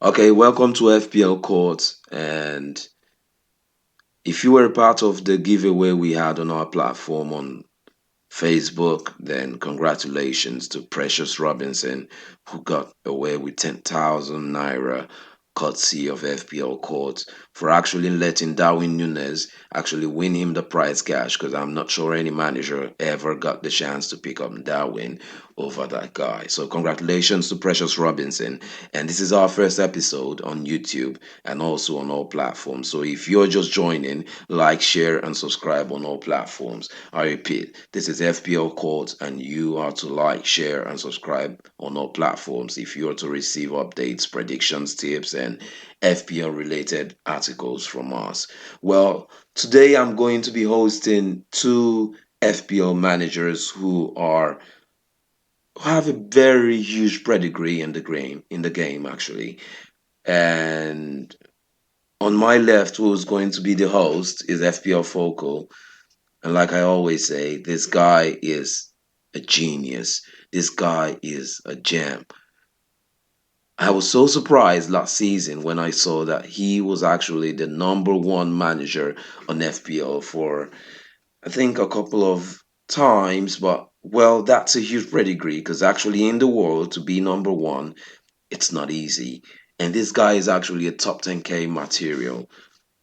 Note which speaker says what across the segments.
Speaker 1: Okay, welcome to FPL Court. And if you were a part of the giveaway we had on our platform on Facebook, then congratulations to Precious Robinson, who got away with 10,000 naira courtesy of FPL Court for actually letting Darwin Nunes actually win him the prize cash because I'm not sure any manager ever got the chance to pick up Darwin over that guy. So congratulations to Precious Robinson. And this is our first episode on YouTube and also on all platforms. So if you're just joining, like, share, and subscribe on all platforms. I repeat, this is FPL Court, and you are to like, share, and subscribe on all platforms if you are to receive updates, predictions, tips, and FPL related articles from us. Well, today I'm going to be hosting two FPL managers who have a very huge pedigree in the game actually. And on my left, who's going to be the host, is Fplfocal. And like I always say, this guy is a genius. This guy is a gem. I was so surprised last season when I saw that he was actually the number one manager on FPL for, I think, a couple of times. But, well, that's a huge pedigree because actually in the world to be number one, it's not easy. And this guy is actually a top 10K material,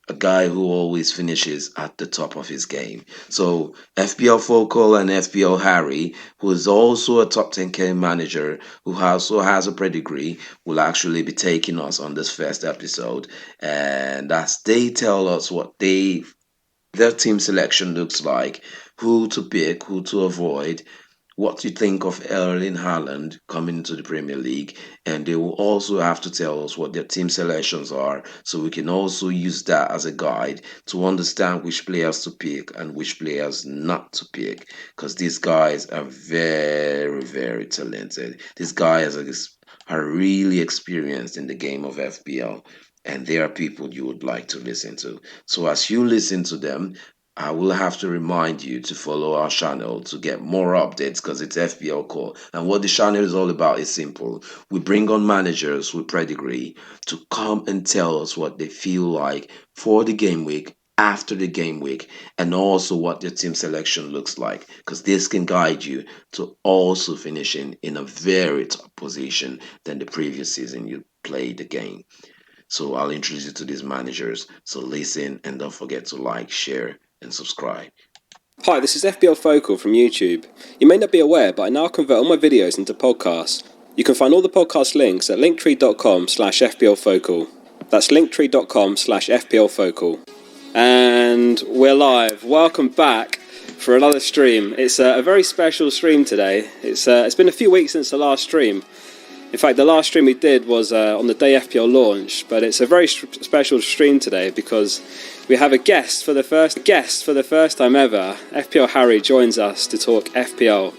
Speaker 1: a guy who always finishes at the top of his game. So FPL Focal and FPL Harry, who is also a top 10K manager, who also has a pedigree, will actually be taking us on this first episode. And as they tell us what their team selection looks like, who to pick, who to avoid, what you think of Erling Haaland coming into the Premier League, and they will also have to tell us what their team selections are, so we can also use that as a guide to understand which players to pick and which players not to pick. Because these guys are very, very talented. These guys are really experienced in the game of FPL. And they are people you would like to listen to. So as you listen to them, I will have to remind you to follow our channel to get more updates because it's FPL Core. And what the channel is all about is simple. We bring on managers with pedigree to come and tell us what they feel like for the game week, after the game week, and also what their team selection looks like. Because this can guide you to also finishing in a very top position than the previous season you played the game. So I'll introduce you to these managers. So listen and don't forget to like, share, and subscribe.
Speaker 2: Hi, this is Fplfocal from YouTube. You may not be aware, but I now convert all my videos into podcasts. You can find all the podcast links at linktree.com/fplfocal. That's linktree.com/fplfocal. And we're live. Welcome back for another stream. It's a very special stream today. It's been a few weeks since the last stream. In fact, the last stream we did was on the day FPL launched, but it's a very special stream today because we have a guest for the first time ever. FPL Harry joins us to talk FPL.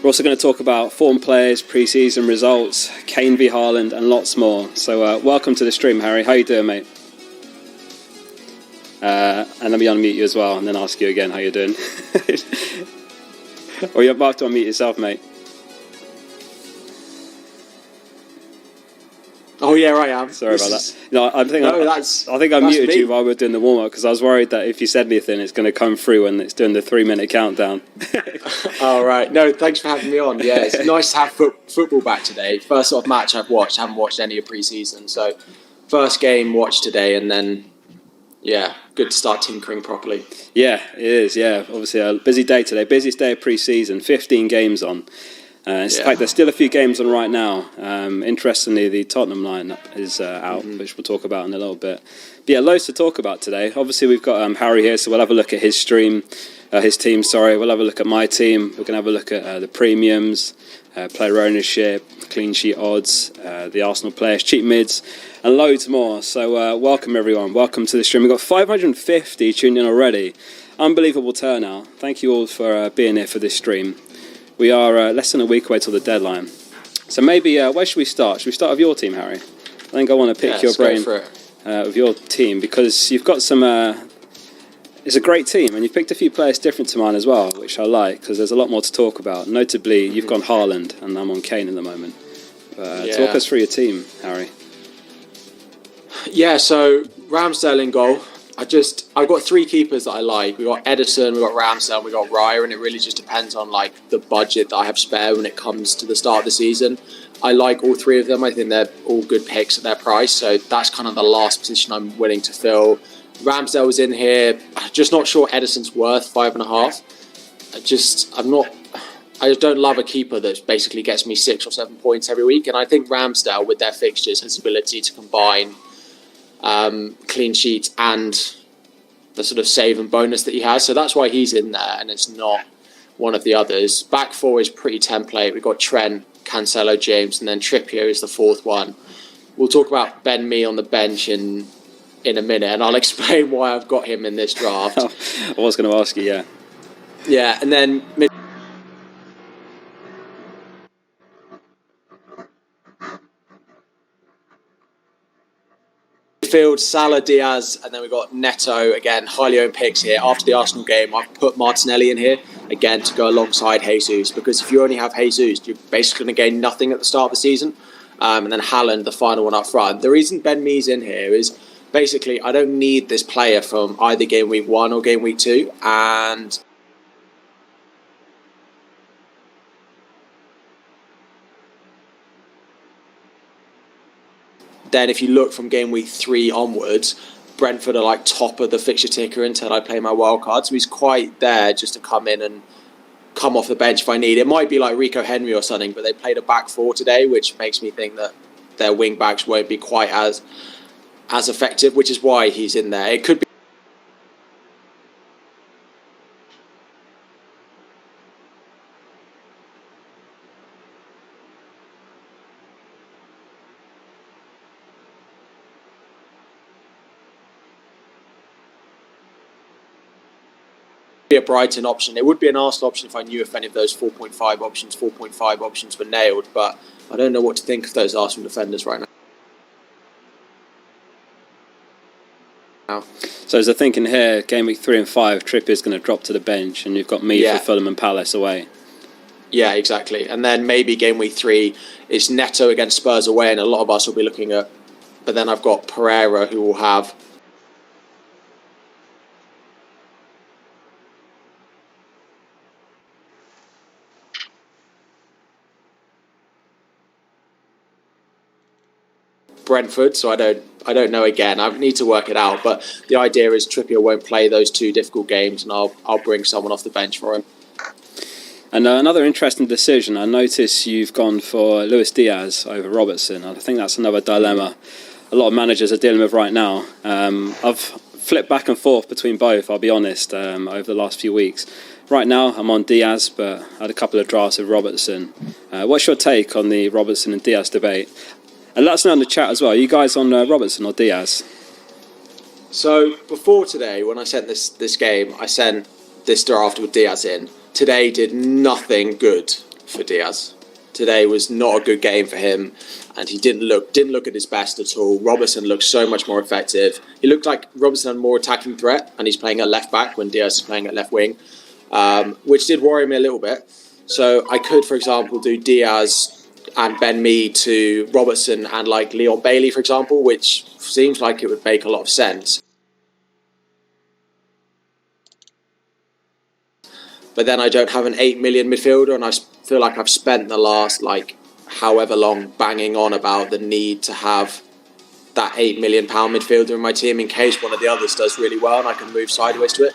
Speaker 2: We're also going to talk about form players, pre-season results, Kane v Haaland, and lots more. So welcome to the stream, Harry. How you doing, mate? And let me unmute you as well, and then ask you again how you're doing. Or you might have to unmute yourself, mate.
Speaker 3: Oh yeah, I am.
Speaker 2: Sorry about that. No, I think I muted you while we were doing the warm up because I was worried that if you said anything, it's going to come through when it's doing the 3-minute countdown.
Speaker 3: All right. No, thanks for having me on. Yeah, it's nice to have football back today. First sort of match I've watched. I haven't watched any of pre-season, so first game watched today, and then yeah, good to start tinkering properly.
Speaker 2: Yeah, it is. Yeah, obviously a busy day today. Busiest day of pre-season. 15 games on. In fact, there's still a few games on right now. Interestingly, the Tottenham lineup is out, which we'll talk about in a little bit. But yeah, loads to talk about today. Obviously, we've got Harry here, so we'll have a look at his team. We'll have a look at my team. We're going to have a look at the premiums, player ownership, clean sheet odds, the Arsenal players, cheap mids, and loads more. So welcome, everyone. Welcome to the stream. We've got 550 tuned in already. Unbelievable turnout. Thank you all for being here for this stream. We are less than a week away till the deadline. So maybe, where should we start? Should we start with your team, Harry? I think I want to pick your brain with your team because you've got some... it's a great team and you've picked a few players different to mine as well, which I like because there's a lot more to talk about. Notably, you've gone Haaland and I'm on Kane at the moment. Talk us through your team, Harry.
Speaker 3: Yeah, so Ramsdale in goal. I've got three keepers that I like. We got Edison, we got Ramsdale, we got Raya, and it really just depends on like the budget that I have spare when it comes to the start of the season. I like all three of them. I think they're all good picks at their price. So that's kind of the last position I'm willing to fill. Ramsdale was in here. Just not sure Edison's worth 5.5. I don't love a keeper that basically gets me 6 or 7 points every week. And I think Ramsdale, with their fixtures, has the ability to combine clean sheets and the sort of save and bonus that he has. So that's why he's in there, and it's not one of the others. Back four is pretty template. We've got Trent, Cancelo, James, and then Trippier is the fourth one. We'll talk about Ben Mee on the bench in a minute, and I'll explain why I've got him in this draft.
Speaker 2: I was going to ask you, yeah.
Speaker 3: Yeah, and then midfield, Salah, Diaz, and then we've got Neto. Again, highly owned picks here. After the Arsenal game, I've put Martinelli in here, again, to go alongside Jesus, because if you only have Jesus, you're basically going to gain nothing at the start of the season. And then Haaland, the final one up front. The reason Ben Mee's in here is basically I don't need this player from either game week 1 or game week 2, and then if you look from game week 3 onwards, Brentford are like top of the fixture ticker until I play my wild card. So he's quite there just to come in and come off the bench if I need. It might be like Rico Henry or something, but they played a back four today, which makes me think that their wing backs won't be quite as effective, which is why he's in there. It could be a Brighton option. It would be an Arsenal option if I knew if any of those 4.5 options were nailed, but I don't know what to think of those Arsenal defenders right now.
Speaker 2: So as I thinking here, game week 3 and 5, Trippier's going to drop to the bench, and you've got me for Fulham and Palace away.
Speaker 3: Yeah, exactly. And then maybe game week 3 is Neto against Spurs away, and a lot of us will be looking at. But then I've got Pereira, who will have Brentford, so I don't know again. I need to work it out, but the idea is Trippier won't play those 2 difficult games, and I'll bring someone off the bench for him.
Speaker 2: And another interesting decision, I notice you've gone for Luis Diaz over Robertson. I think that's another dilemma a lot of managers are dealing with right now. I've flipped back and forth between both, I'll be honest, over the last few weeks. Right now, I'm on Diaz, but I had a couple of drafts with Robertson. What's your take on the Robertson and Diaz debate? And let us know in the chat as well. Are you guys on Robertson or Diaz?
Speaker 3: So before today, when I sent this game, I sent this draft with Diaz in. Today did nothing good for Diaz. Today was not a good game for him, and he didn't look at his best at all. Robertson looked so much more effective. He looked like Robertson had more attacking threat, and he's playing at left back when Diaz is playing at left wing, which did worry me a little bit. So I could, for example, do Diaz and Ben Mee to Robertson and like Leon Bailey, for example, which seems like it would make a lot of sense. But then I don't have an 8 million midfielder, and I feel like I've spent the last however long banging on about the need to have that £8 million midfielder in my team in case one of the others does really well and I can move sideways to it.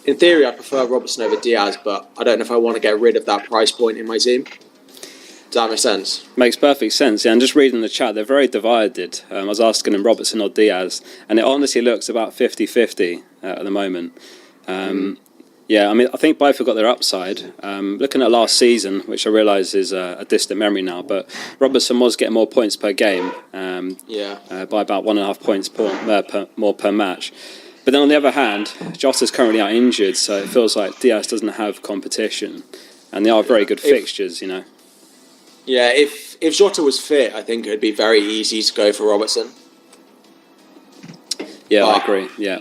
Speaker 3: In theory, I prefer Robertson over Diaz, but I don't know if I want to get rid of that price point in my team. Does that make sense?
Speaker 2: Makes perfect sense, yeah. And just reading the chat, they're very divided. I was asking them Robertson or Diaz, and it honestly looks about 50-50 at the moment. Yeah, I mean, I think both have got their upside. Looking at last season, which I realise is a distant memory now, but Robertson was getting more points per game, by about 1.5 points more per match. But then on the other hand, Jota's currently out injured, so it feels like Diaz doesn't have competition, and they are very good fixtures, you know.
Speaker 3: Yeah, if Jota was fit, I think it would be very easy to go for Robertson.
Speaker 2: Yeah, I agree. Yeah,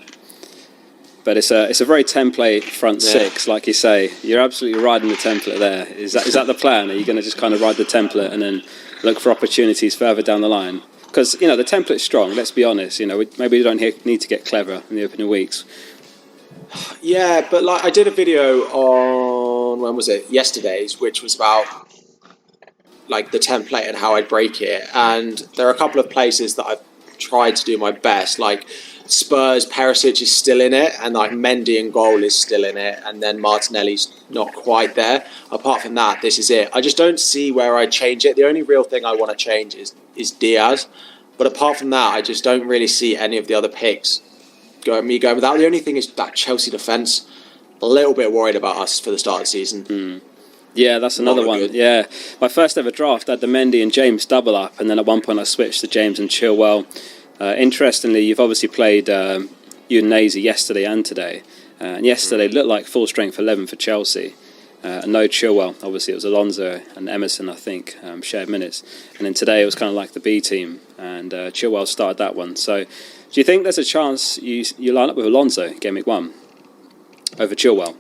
Speaker 2: but it's a very template front six, like you say. You're absolutely riding the template there. Is that the plan? Are you going to just kind of ride the template and then look for opportunities further down the line? Because, the template's strong, let's be honest. Maybe we don't need to get clever in the opening weeks.
Speaker 3: Yeah, but I did a video on, when was it? Yesterday's, which was about the template and how I'd break it. And there are a couple of places that I've tried to do my best. Spurs, Perisic is still in it, and Mendy and goal is still in it, and then Martinelli's not quite there. Apart from that, this is it. I just don't see where I change it. The only real thing I want to change is Diaz. But apart from that, I just don't really see any of the other picks going without. The only thing is that Chelsea defence. A little bit worried about us for the start of the season.
Speaker 2: Yeah, that's another one. Good. Yeah, my first ever draft had the Mendy and James double up, and then at one point I switched to James and Chilwell. Interestingly, you've obviously played Udinese yesterday and today. And yesterday looked like full strength 11 for Chelsea. No Chilwell. Obviously, it was Alonso and Emerson, I think, shared minutes. And then today it was kind of like the B team, and Chilwell started that one. So, do you think there's a chance you line up with Alonso, Gameweek 1, over Chilwell?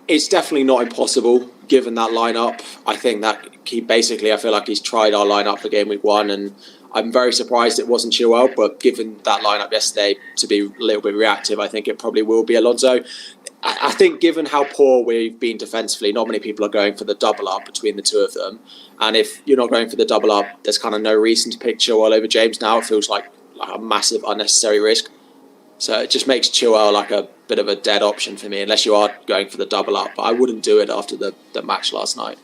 Speaker 3: It's definitely not impossible, given that lineup. I think that I feel like he's tried our lineup for Gameweek 1, and I'm very surprised it wasn't Chilwell, but given that lineup yesterday to be a little bit reactive, I think it probably will be Alonso. I think given how poor we've been defensively, not many people are going for the double up between the two of them. And if you're not going for the double up, there's kind of no reason to pick Chilwell over James now. It feels like a massive unnecessary risk. So it just makes Chilwell a bit of a dead option for me, unless you are going for the double up. But I wouldn't do it after the match last night.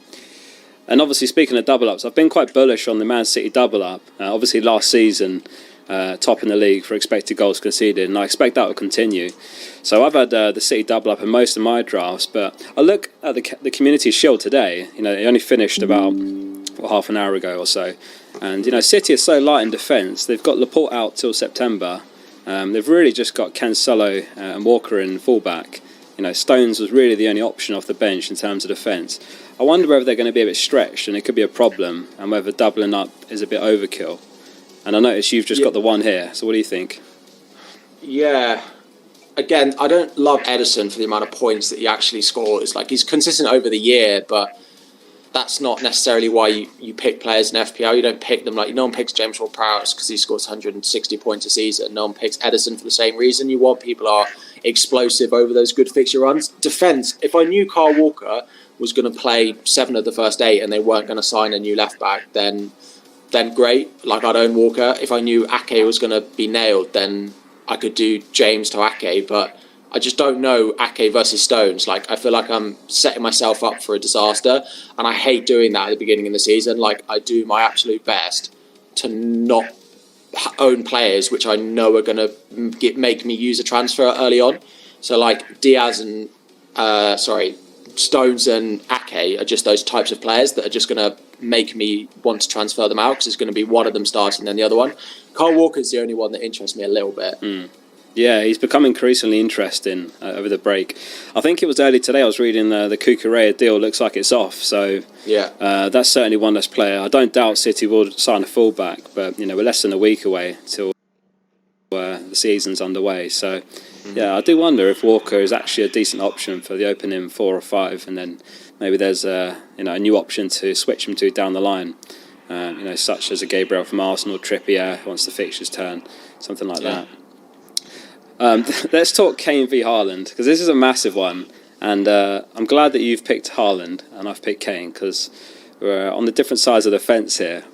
Speaker 2: And obviously, speaking of double ups, I've been quite bullish on the Man City double up. Obviously, last season, top in the league for expected goals conceded, and I expect that will continue. So I've had the City double up in most of my drafts, but I look at the Community Shield today. It only finished about half an hour ago or so, and City is so light in defence. They've got Laporte out till September. They've really just got Cancelo and Walker in fullback. Stones was really the only option off the bench in terms of defence. I wonder whether they're going to be a bit stretched, and it could be a problem, and whether doubling up is a bit overkill. And I notice you've just got the one here, so what do you think?
Speaker 3: Yeah. Again, I don't love Ederson for the amount of points that he actually scores. He's consistent over the year, but that's not necessarily why you pick players in FPL. You don't pick them no one picks James Ward-Prowse because he scores 160 points a season. No one picks Ederson for the same reason. You want people who are explosive over those good fixture runs. Defence, if I knew Kyle Walker was going to play 7 of the first 8 and they weren't going to sign a new left-back, then great. I'd own Walker. If I knew Ake was going to be nailed, then I could do James to Ake, but I just don't know Ake versus Stones. I feel like I'm setting myself up for a disaster, and I hate doing that at the beginning of the season. I do my absolute best to not own players which I know are going to make me use a transfer early on. So Diaz and Stones and Ake are just those types of players that are just going to make me want to transfer them out because it's going to be one of them starting then the other one. Kyle Walker's the only one that interests me a little bit.
Speaker 2: Yeah, he's become increasingly interesting over the break. I think it was early today I was reading the Cucurella deal looks like it's off. So
Speaker 3: yeah,
Speaker 2: that's certainly one less player. I don't doubt City will sign a fullback, but we're less than a week away till the season's underway. So yeah, I do wonder if Walker is actually a decent option for the opening 4 or 5, and then maybe there's a new option to switch him to down the line. Such as a Gabriel from Arsenal, Trippier once the fixtures turn, something like that. Let's talk Kane v Haaland, because this is a massive one, and I'm glad that you've picked Haaland and I've picked Kane, because we're on the different sides of the fence here.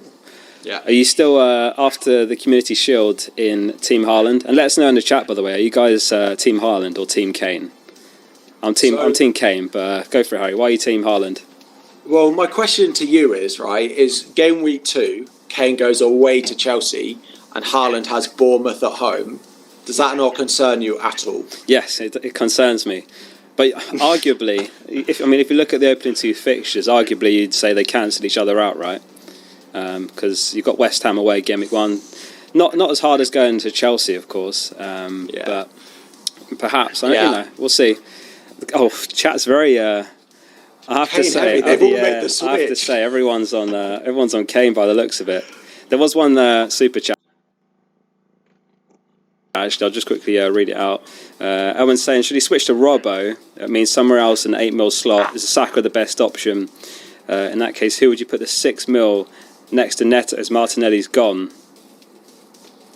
Speaker 3: Yeah.
Speaker 2: Are you still after the Community Shield in Team Haaland? And let us know in the chat, by the way. Are you guys Team Haaland or Team Kane? I'm Team Kane, but go for it, Harry. Why are you Team Haaland?
Speaker 3: Well, my question to you is game week 2, Kane goes away to Chelsea and Haaland has Bournemouth at home. Does that not concern you at all?
Speaker 2: Yes, it concerns me. But arguably, if you look at the opening 2 fixtures, arguably you'd say they cancel each other out, right? Because you've got West Ham away, Gameweek 1. Not as hard as going to Chelsea, of course. But perhaps, we'll see. Oh, chat's very... I have to say, everyone's on Kane by the looks of it. There was one super chat. Actually, I'll just quickly read it out. Owen's saying, should he switch to Robbo? It means somewhere else in the 8 mil slot. Is Saka the best option? In that case, who would you put the 6 mil next to Neto as Martinelli's gone?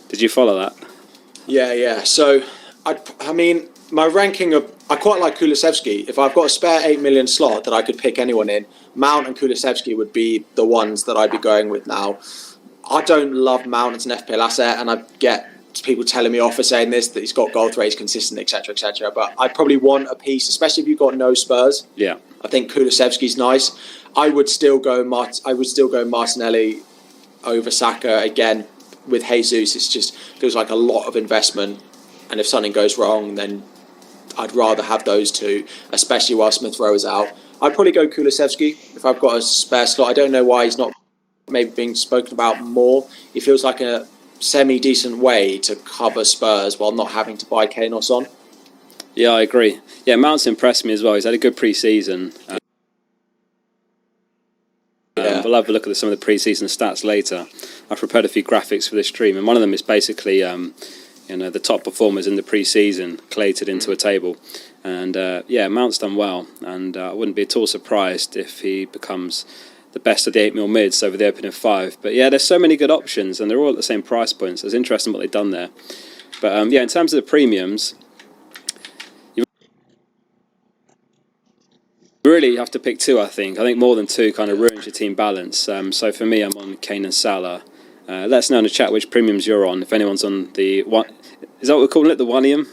Speaker 2: Did you follow that?
Speaker 3: Yeah. So, I mean, my ranking of... I quite like Kulusevski. If I've got a spare 8 million slot that I could pick anyone in, Mount and Kulusevski would be the ones that I'd be going with now. I don't love Mount as an FPL asset, and I get people telling me off for saying this, that he's got goal threat, he's consistent, etc., etc. But I probably want a piece, especially if you've got no Spurs.
Speaker 2: Yeah.
Speaker 3: I think Kulusevski's nice. I would still go Martinelli over Saka again. With Jesus, it just feels like a lot of investment, and if something goes wrong, then I'd rather have those two, especially while Smith Rowe is out. I'd probably go Kulusevski if I've got a spare slot. I don't know why he's not maybe being spoken about more. It feels like a semi-decent way to cover Spurs while not having to buy Kane or Son.
Speaker 2: Yeah, I agree. Yeah, Mount's impressed me as well. He's had a good pre-season. We'll have a look at some of the pre-season stats later. I've prepared a few graphics for this stream, and one of them is basically the top performers in the pre-season collated into a table. And Mount's done well, and I wouldn't be at all surprised if he becomes the best of the 8 mil mids over the opening 5. But yeah, there's so many good options, and they're all at the same price points. It's interesting what they've done there. But in terms of the premiums, you really have to pick 2, I think. I think more than 2 kind of ruins your team balance. So for me, I'm on Kane and Salah. Let us know in the chat which premiums you're on. If anyone's on the one, is that what we're calling it? The one-ium?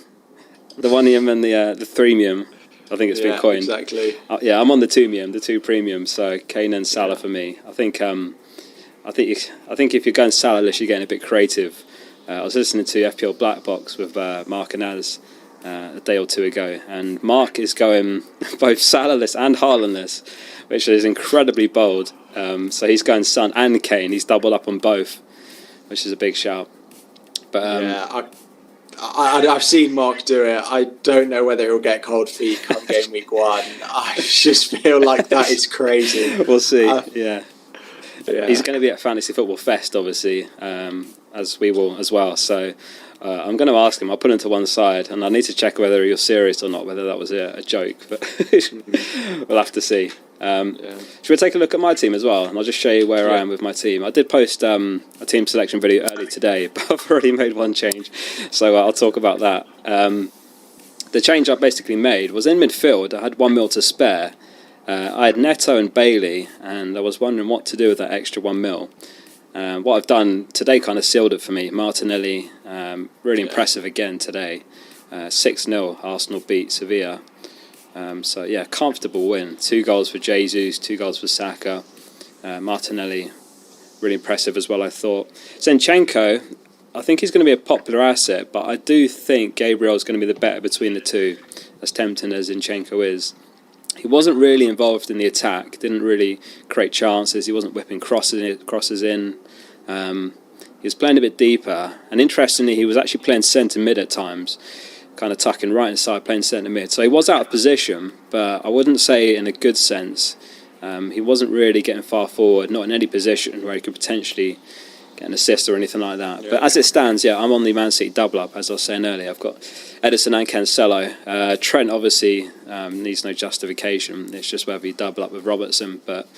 Speaker 2: The one-ium and the threemium. I think it's been coined.
Speaker 3: Exactly.
Speaker 2: I'm on the 2-mium, the 2 premiums. So Kane and Salah for me. I think if you're going Salah-less, you're getting a bit creative. I was listening to FPL Black Box with Mark and Az a day or 2 ago, and Mark is going both Salah-less and Haaland-less, which is incredibly bold. So he's going Son and Kane. He's doubled up on both, which is a big shout. But
Speaker 3: I've seen Mark do it. I don't know whether he'll get cold feet come game week 1. I just feel like that is crazy.
Speaker 2: We'll see. He's going to be at Fantasy Football Fest, obviously, as we will as well. So I'm going to ask him. I'll put him to one side, and I need to check whether you're serious or not, whether that was a joke. But we'll have to see. Should we take a look at my team as well? And I'll just show you where I am with my team. I did post a team selection video early today, but I've already made one change, so I'll talk about that. The change I basically made was in midfield. I had 1 mil to spare. I had Neto and Bailey, and I was wondering what to do with that extra 1 mil. What I've done today kind of sealed it for me. Martinelli, really impressive again today. 6-0, Arsenal beat Sevilla. Comfortable win. 2 goals for Jesus, 2 goals for Saka. Martinelli, really impressive as well, I thought. Zinchenko, I think he's going to be a popular asset, but I do think Gabriel's going to be the better between the two, as tempting as Zinchenko is. He wasn't really involved in the attack, didn't really create chances, he wasn't whipping crosses in. He was playing a bit deeper, and interestingly, he was actually playing centre mid at times, kind of tucking right inside, playing centre mid. So he was out of position, but I wouldn't say in a good sense. He wasn't really getting far forward, not in any position where he could potentially get an assist or anything like that. Yeah. But as it stands, I'm on the Man City double up, as I was saying earlier. I've got Edison and Cancelo. Trent obviously needs no justification. It's just whether you double up with Robertson. But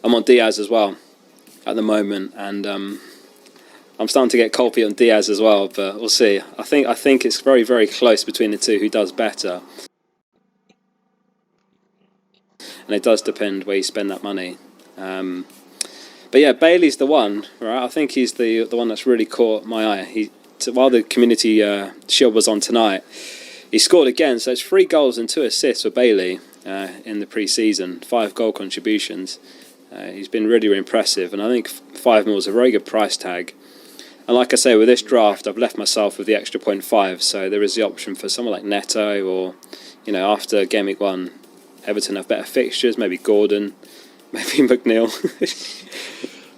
Speaker 2: I'm on Diaz as well at the moment, and I'm starting to get cold feet on Diaz as well. But we'll see. I think it's very, very close between the two who does better. And it does depend where you spend that money. But yeah, Bailey's the one, right? I think he's the one that's really caught my eye. While the Community Shield was on tonight, he scored again. So it's 3 goals and 2 assists for Bailey in the pre-season, 5 goal contributions. He's been really, really impressive, and I think 5 mil is a very good price tag. And like I say, with this draft, I've left myself with the extra 0.5, so there is the option for someone like Neto, or after Gameweek 1, Everton have better fixtures, maybe Gordon, maybe McNeil.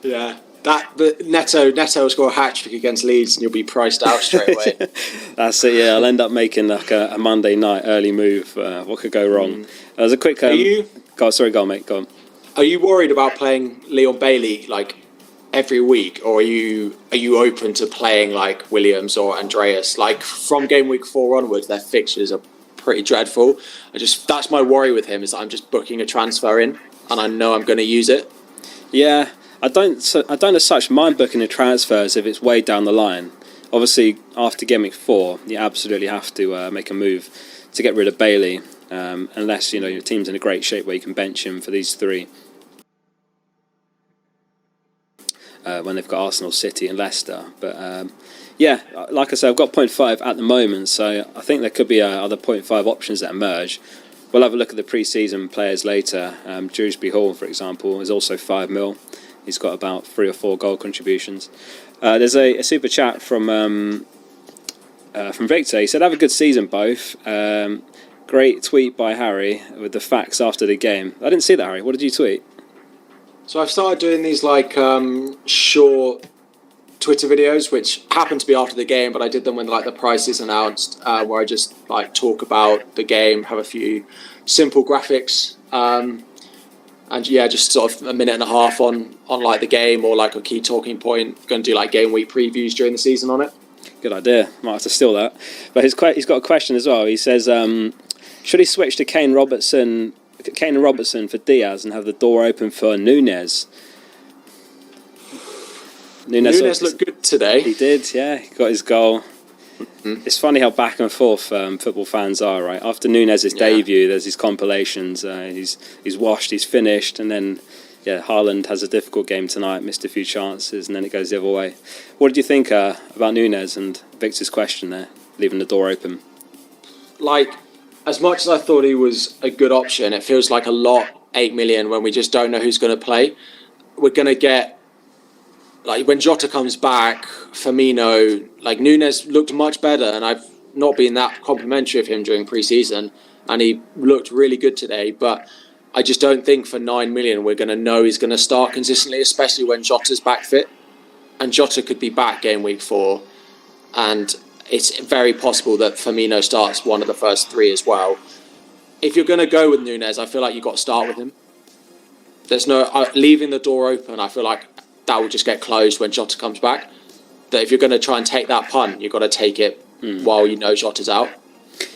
Speaker 3: Yeah, but Neto will score a hat-trick against Leeds and you'll be priced out straight away.
Speaker 2: That's it, yeah. I'll end up making like a Monday night early move. What could go wrong? As a quick...
Speaker 3: Go on,
Speaker 2: mate, go on.
Speaker 3: Are you worried about playing Leon Bailey like every week, or are you open to playing like Williams or Andreas? Like from game week 4 onwards, their fixtures are pretty dreadful. That's my worry with him, is that I'm just booking a transfer in and I know I'm going to use it.
Speaker 2: Yeah, I don't as such mind booking a transfers if it's way down the line. Obviously, after Gameweek 4, you absolutely have to make a move to get rid of Bailey, unless your team's in a great shape where you can bench him for these three. When they've got Arsenal, City and Leicester. But like I said, I've got 0.5 at the moment, so I think there could be other 0.5 options that emerge. We'll have a look at the pre-season players later. Dewsbury Hall, for example, is also 5 mil. He's got about 3 or 4 goal contributions. There's a super chat from Victor. He said, "Have a good season, both." Great tweet by Harry with the facts after the game. I didn't see that, Harry. What did you tweet?
Speaker 3: So I've started doing these short Twitter videos, which happened to be after the game, but I did them when the price is announced, where I just talk about the game, have a few simple graphics, and just sort of a minute and a half on the game or a key talking point. Going to do game week previews during the season on it.
Speaker 2: Good idea. Might have to steal that. But he's got a question as well. He says, should he switch to Kane and Robertson for Diaz and have the door open for Núñez?
Speaker 3: Núñez looked good today.
Speaker 2: He did, yeah. He got his goal. Mm-hmm. It's funny how back and forth football fans are, right? After Núñez's debut, there's these compilations. He's washed, he's finished, and then Haaland has a difficult game tonight, missed a few chances, and then it goes the other way. What did you think about Núñez and Victor's question there, leaving the door open?
Speaker 3: As much as I thought he was a good option, it feels like a lot, 8 million, when we just don't know who's going to play. We're going to get, when Jota comes back, Firmino, Núñez looked much better, and I've not been that complimentary of him during pre-season, and he looked really good today, but I just don't think for 9 million we're going to know he's going to start consistently, especially when Jota's back fit. And Jota could be back game week 4, and it's very possible that Firmino starts one of the first 3 as well. If you're going to go with Núñez, I feel like you've got to start with him. There's no leaving the door open. I feel like that will just get closed when Jota comes back. That if you're going to try and take that punt, you've got to take it while you know Jota's out.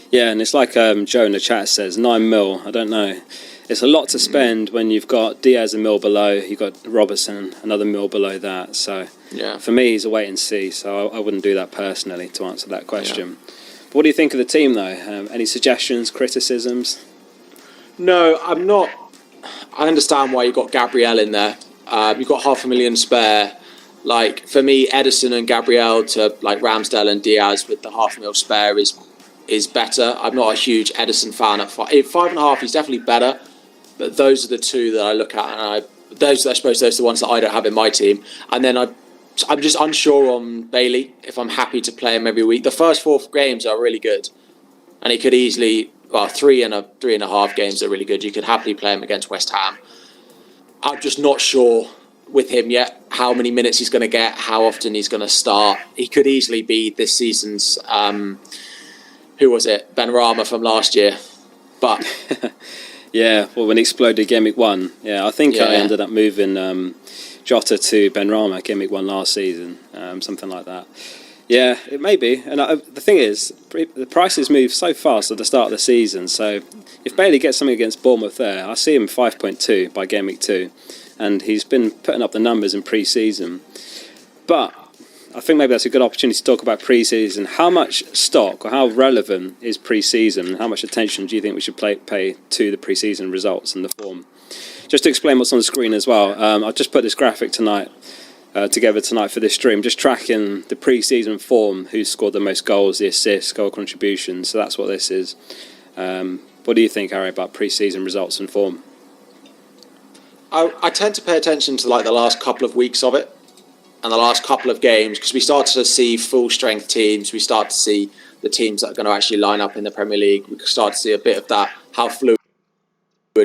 Speaker 2: Yeah, and it's like Joe in the chat says, 9 mil. I don't know. It's a lot to spend when you've got Diaz a mil below, you've got Robertson another mil below that. So for me, he's a wait and see. So I wouldn't do that personally to answer that question. Yeah. But what do you think of the team, though? Any suggestions, criticisms?
Speaker 3: No, I'm not. I understand why you've got Gabriel in there. You've got 500,000 spare. For me, Edison and Gabriel to Ramsdale and Diaz with the 500,000 spare is better. I'm not a huge Edison fan at 5.5. He's definitely better. But those are the two that I look at, and I suppose those are the ones that I don't have in my team. And then I'm just unsure on Bailey if I'm happy to play him every week. The first 4 games are really good, and he could easily 3.5 games are really good. You could happily play him against West Ham. I'm just not sure with him yet how many minutes he's going to get, how often he's going to start. He could easily be this season's who was it? Benrahma from last year, but.
Speaker 2: Yeah, well, when he exploded Game Week 1, I think I ended up moving Jota to Benrahma Game Week 1 last season, something like that. Yeah, it may be. And the thing is, the prices move so fast at the start of the season, so if Bailey gets something against Bournemouth there, I see him 5.2 by Game Week 2, and he's been putting up the numbers in pre-season. But I think maybe that's a good opportunity to talk about pre-season. How much stock or how relevant is pre-season, and how much attention do you think we should pay to the pre-season results and the form? Just to explain what's on the screen as well, I've just put this graphic together tonight for this stream, just tracking the pre-season form, who scored the most goals, the assists, goal contributions. So that's what this is. What do you think, Harry, about pre-season results and form?
Speaker 3: I tend to pay attention to the last couple of weeks of it. And the last couple of games, because we start to see full-strength teams, we start to see the teams that are going to actually line up in the Premier League. We start to see a bit of that, how fluid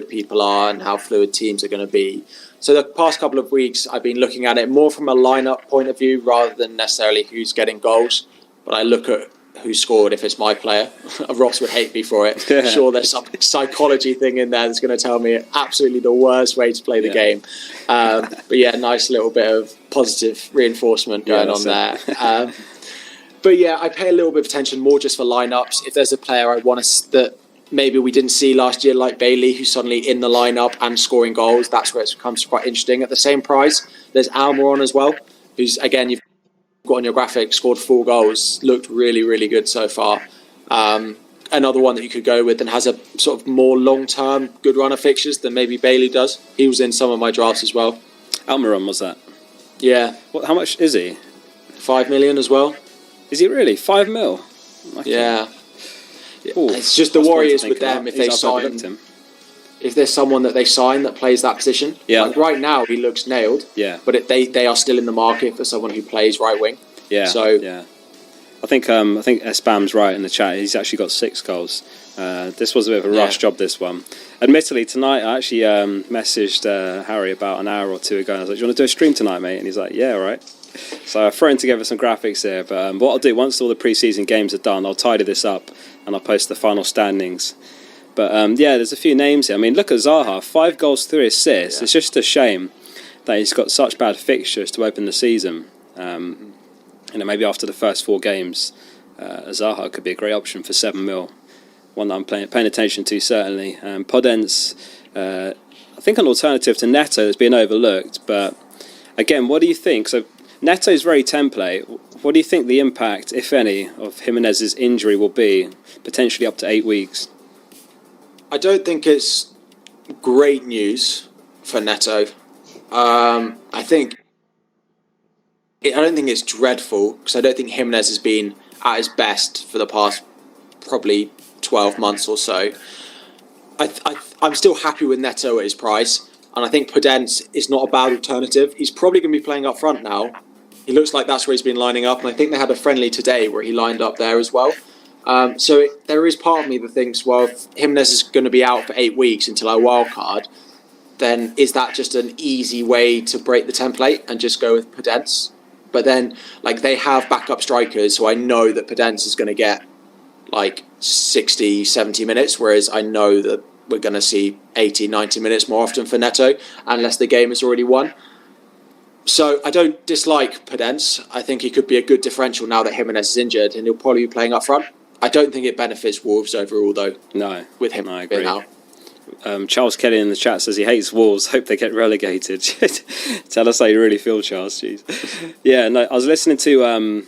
Speaker 3: people are and how fluid teams are going to be. So the past couple of weeks, I've been looking at it more from a lineup point of view rather than necessarily who's getting goals. But I look at who scored if it's my player. Ross would hate me for it. I'm sure there's some psychology thing in there that's going to tell me absolutely the worst way to play the game. But nice little bit of positive reinforcement going on there. But I pay a little bit of attention more just for lineups. If there's a player I want to that maybe we didn't see last year, like Bailey, who's suddenly in the lineup and scoring goals, that's where it becomes quite interesting. At the same price, there's Almiron as well, who's, again, you've got on your graphic, scored 4 goals, looked really, really good so far. Another one that you could go with and has a sort of more long-term good run of fixtures than maybe Bailey does. He was in some of my drafts as well.
Speaker 2: Almiron was that?
Speaker 3: Yeah.
Speaker 2: How much is he?
Speaker 3: 5 million as well.
Speaker 2: Is he really? 5 mil? Okay.
Speaker 3: Yeah.
Speaker 2: Ooh,
Speaker 3: it's just the worry is with them if they sign.
Speaker 2: Him.
Speaker 3: If there's someone that they sign that plays that position.
Speaker 2: Yeah.
Speaker 3: Like right now he looks nailed.
Speaker 2: Yeah.
Speaker 3: But they are still in the market for someone who plays right wing.
Speaker 2: Yeah.
Speaker 3: So
Speaker 2: yeah. I think Spam's right in the chat. He's actually got 6 goals. This was a bit of a rush job, this one. Admittedly, tonight I actually messaged Harry about an hour or two ago. And I was like, "Do you want to do a stream tonight, mate?" And he's like, "Yeah, all right." So I've thrown together some graphics here. But what I'll do, once all the pre-season games are done, I'll tidy this up and I'll post the final standings. But there's a few names here. I mean, look at Zaha, 5 goals, 3 assists. Yeah. It's just a shame that he's got such bad fixtures to open the season. Maybe after the first 4 games, Zaha could be a great option for 7 mil. One that I'm paying attention to, certainly. Podence, I think an alternative to Neto that's been overlooked. But again, what do you think? So Neto's very template. What do you think the impact, if any, of Jimenez's injury will be, potentially up to 8 weeks?
Speaker 3: I don't think it's great news for Neto. I don't think it's dreadful because I don't think Jimenez has been at his best for the past probably 12 months or so. I'm still happy with Neto at his price, and I think Podence is not a bad alternative. He's probably going to be playing up front now. He looks like that's where he's been lining up, and I think they had a friendly today where he lined up there as well. There is part of me that thinks, well, if Jimenez is going to be out for 8 weeks until our wild card, then is that just an easy way to break the template and just go with Podence? But then, they have backup strikers, so I know that Podence is going to get 60, 70 minutes, whereas I know that we're going to see 80, 90 minutes more often for Neto, unless the game is already won. So I don't dislike Podence. I think he could be a good differential now that Jimenez is injured, and he'll probably be playing up front. I don't think it benefits Wolves overall, though. No. With him being out.
Speaker 2: Charles Kelly in the chat says he hates Wolves. Hope they get relegated. Tell us how you really feel, Charles. Jeez. Yeah, no. I was listening to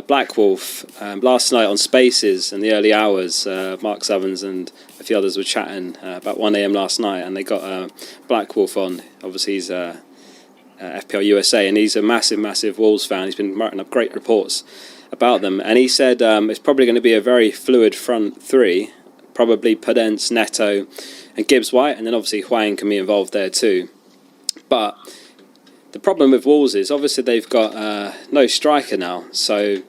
Speaker 2: Black Wolf last night on Spaces in the early hours. Mark Southerns and a few others were chatting about 1 a.m. last night, and they got Black Wolf on. Obviously, he's FPL USA, and he's a massive Wolves fan. He's been writing up great reports about them, and he said it's probably going to be a very fluid front 3. Probably Podence, Neto, and Gibbs White, and then obviously Hwang can be involved there too. But the problem with Wolves is obviously they've got no striker now. So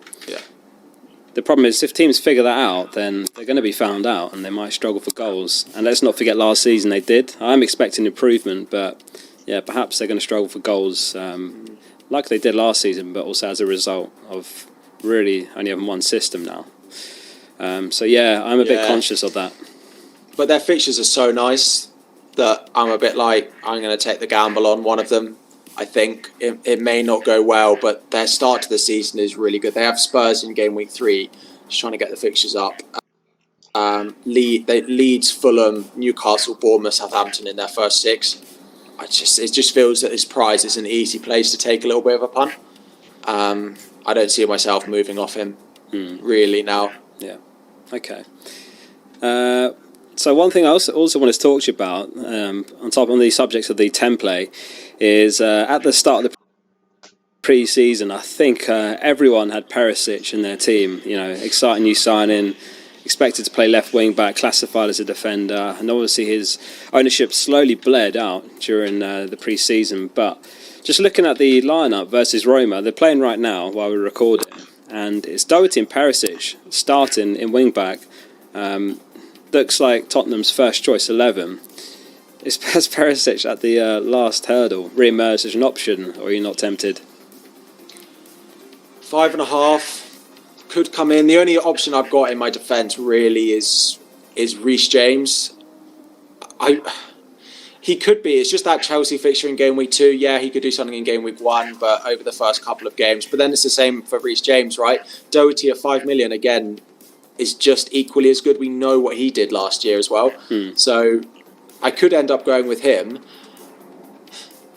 Speaker 2: the problem is if teams figure that out, then they're going to be found out and they might struggle for goals. And let's not forget last season they did. I'm expecting improvement, but perhaps they're going to struggle for goals like they did last season, but also as a result of really only having one system now. I'm a bit conscious of that.
Speaker 3: But their fixtures are so nice that I'm a bit I'm going to take the gamble on one of them. I think it may not go well, but their start to the season is really good. They have Spurs in game week 3, just trying to get the fixtures up. Leeds, Fulham, Newcastle, Bournemouth, Southampton in their first 6. It just feels that his prize is an easy place to take a little bit of a punt. I don't see myself moving off him really now.
Speaker 2: Yeah. Okay. So one thing I also wanted to talk to you about, on top of the subjects of the template, is at the start of the pre-season, I think everyone had Perisic in their team. Exciting new signing, expected to play left wing back, classified as a defender, and obviously his ownership slowly bled out during the pre-season. But just looking at the lineup versus Roma, they're playing right now while we're recording. And it's Doherty and Perisic starting in wing-back. Looks like Tottenham's first choice 11. Is Perisic at the last hurdle re-emerged as an option, or are you not tempted?
Speaker 3: 5.5 could come in. The only option I've got in my defence really is Reece James. He could be. It's just that Chelsea fixture in game week 2. Yeah, he could do something in game week 1, but over the first couple of games. But then it's the same for Reece James, right? Doherty at 5 million again is just equally as good. We know what he did last year as well. So I could end up going with him.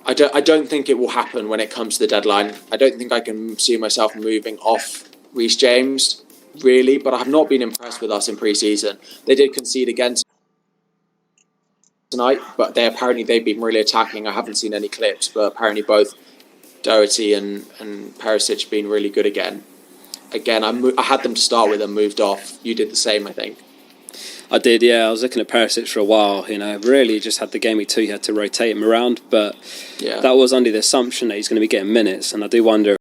Speaker 3: I don't think it will happen when it comes to the deadline. I don't think I can see myself moving off Reece James, really, but I have not been impressed with us in pre-season. They did concede again tonight, but they've been really attacking. I haven't seen any clips, but apparently both Doherty and Perisic have been really good again. I had them to start with and moved off. You did the same, I think.
Speaker 2: I did, yeah. I was looking at Perisic for a while. Really just had the Gameweek 2, you had to rotate him around, but that was under the assumption that he's going to be getting minutes, and I do wonder